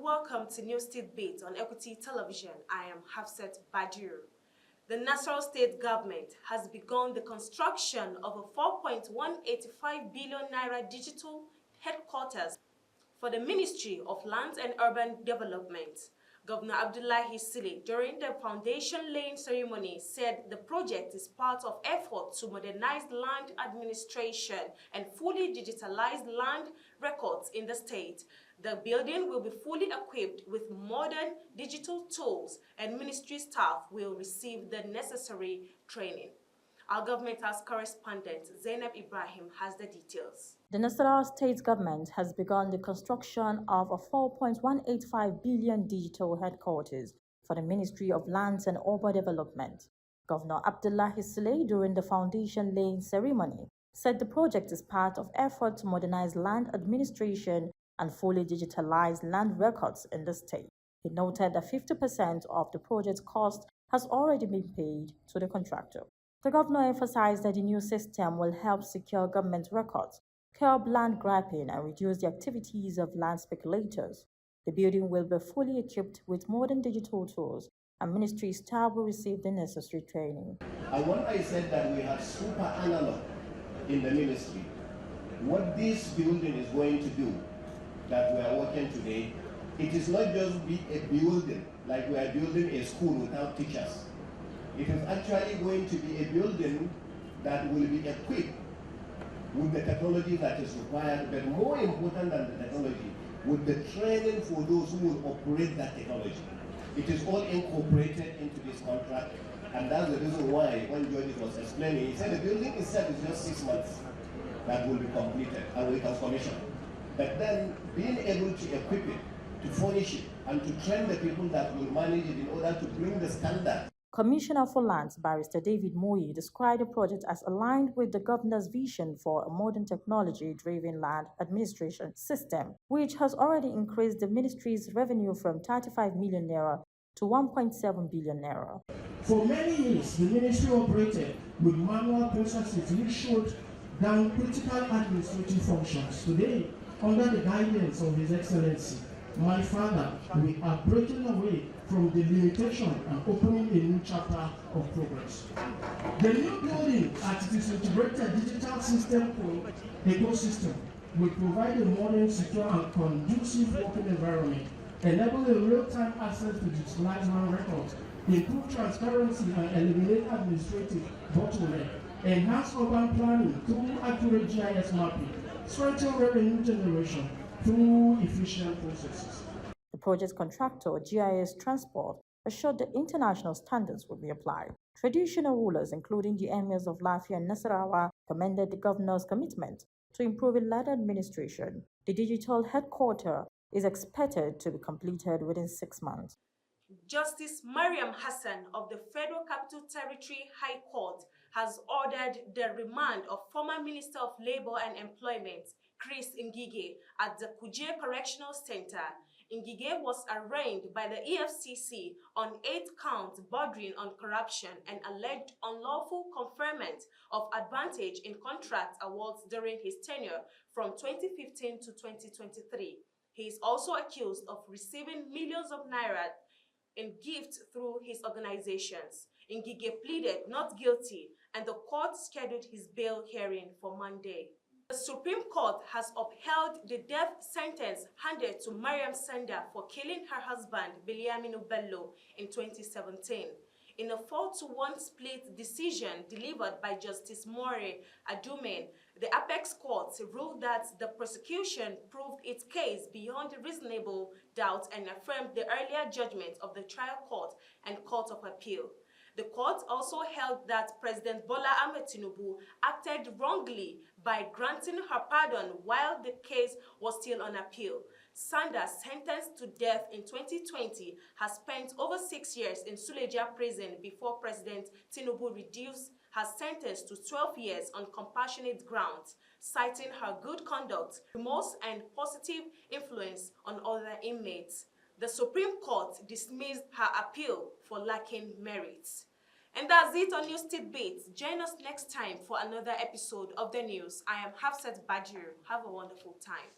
welcome to News Tit-Bit on Equity Television. I am Hafsat Badir. The Nasarawa State Government has begun the construction of a 4.185 billion naira digital headquarters for the Ministry of Lands and Urban Development. Governor Abdullahi Sile, during the foundation laying ceremony, said the project is part of efforts to modernize land administration and fully digitalize land records in the state. The building will be fully equipped with modern digital tools, and ministry staff will receive the necessary training. Our government house correspondent Zainab Ibrahim has the details. The Nasarawa State Government has begun the construction of a 4.185 billion digital headquarters for the Ministry of Lands and Urban Development. Governor Abdullahi Sile, during the foundation laying ceremony, said the project is part of effort to modernize land administration and fully digitalize land records in the state. He noted that 50% of the project's cost has already been paid to the contractor. The governor emphasized that the new system will help secure government records, curb land grabbing, and reduce the activities of land speculators. The building will be fully equipped with modern digital tools, and ministry staff will receive the necessary training. And when I said that we have super analog in the ministry, what this building is going to do, that we are working today, it is not just be a building, like we are building a school without teachers. It is actually going to be a building that will be equipped with the technology that is required, but more important than the technology, with the training for those who will operate that technology. It is all incorporated into this contract, and that's the reason why when George was explaining, he said the building itself is just 6 months that will be completed and we can commission. But then being able to equip it, to furnish it, and to train the people that will manage it in order to bring the standard. Commissioner for Lands, Barrister David Moyi, described the project as aligned with the governor's vision for a modern technology-driven land administration system, which has already increased the ministry's revenue from 35 million naira to 1.7 billion naira. For many years, the ministry operated with manual processes which showed down critical administrative functions. Today, under the guidance of His Excellency, my father, we are breaking away from the limitation and opening a new chapter of progress. The new building, as it is integrated digital system for ecosystem, will provide a modern, secure, and conducive working environment, enabling real-time access to digitalized land records, improve transparency and eliminate administrative bottleneck, enhance urban planning through accurate GIS mapping, strengthen revenue generation through efficient processes. The project's contractor, GIS Transport, assured that international standards will be applied. Traditional rulers, including the emirs of Lafia and Nasarawa, commended the governor's commitment to improving land administration. The digital headquarters is expected to be completed within 6 months. Justice Maryam Hassan of the Federal Capital Territory High Court has ordered the remand of former Minister of Labor and Employment, Chris Ngige, at the Kuje Correctional Center. Ngige was arraigned by the EFCC on 8 counts bordering on corruption and alleged unlawful conferment of advantage in contract awards during his tenure from 2015 to 2023. He is also accused of receiving millions of naira in gifts through his organizations. Ngige pleaded not guilty, and the court scheduled his bail hearing for Monday. The Supreme Court has upheld the death sentence handed to Maryam Sanda for killing her husband, Biliaminu Bello, in 2017. In a 4-to-1 split decision delivered by Justice More Adumen, the Apex Court ruled that the prosecution proved its case beyond reasonable doubt and affirmed the earlier judgment of the trial court and Court of Appeal. The court also held that President Bola Ahmed Tinubu acted wrongly by granting her pardon while the case was still on appeal. Sanda, sentenced to death in 2020, has spent over 6 years in Suleja prison before President Tinubu reduced her sentence to 12 years on compassionate grounds, citing her good conduct, remorse, and positive influence on other inmates. The Supreme Court dismissed her appeal for lacking merit. And that's it on News Tit-Bit. Join us next time for another episode of the news. I am Hafsat Badir. Have a wonderful time.